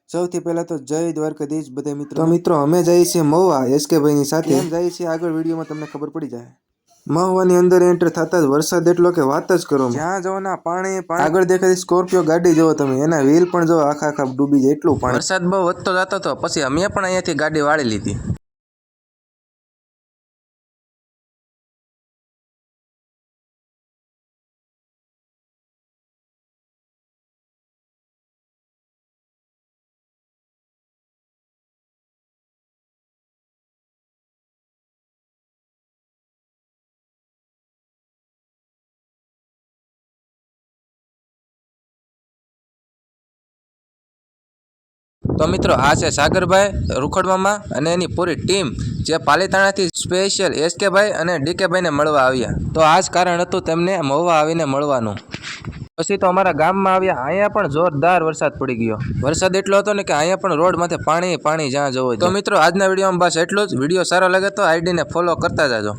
સૌથી પહેલા તો જય દ્વારકાધીશ બધા મિત્રો। તો મિત્રો અમે જઈએ છીએ મહુવા એસકે ભાઈની સાથે। એમ જઈએ છીએ આગળ વિડીયોમાં તમને ખબર પડી જાય। મહુવાની અંદર એન્ટર થતા જ વરસાદ એટલો કે વાત જ કરો। જ્યાં જો ના પાણી આગળ દેખાતી સ્કોર્પિયો ગાડી જોવો તમે, એના વ્હીલ પણ જો આખા ડૂબી જાય એટલું પાણી। વરસાદ બહુ વધતો જતો હતો, પછી અમે પણ અહીંયાથી ગાડી વાળી લીધી। તો મિત્રો આ છે સાગરભાઈ રૂખડમામા અને એની પૂરી ટીમ, જે પાલીતાણાથી સ્પેશિયલ એસકે ભાઈ અને ડીકે ભાઈને મળવા આવ્યા। તો આ જ કારણ હતું તેમને મહુવા આવીને મળવાનું। પછી તો અમારા ગામમાં આવ્યા, અહીંયા પણ જોરદાર વરસાદ પડી ગયો। વરસાદ એટલો હતો ને કે અહીંયા પણ રોડ માંથી પાણી જ્યાં જવો। તો મિત્રો આજના વિડીયોમાં બસ એટલું જ। વિડીયો સારો લાગે તો આઈડીને ફોલો કરતા જાજો।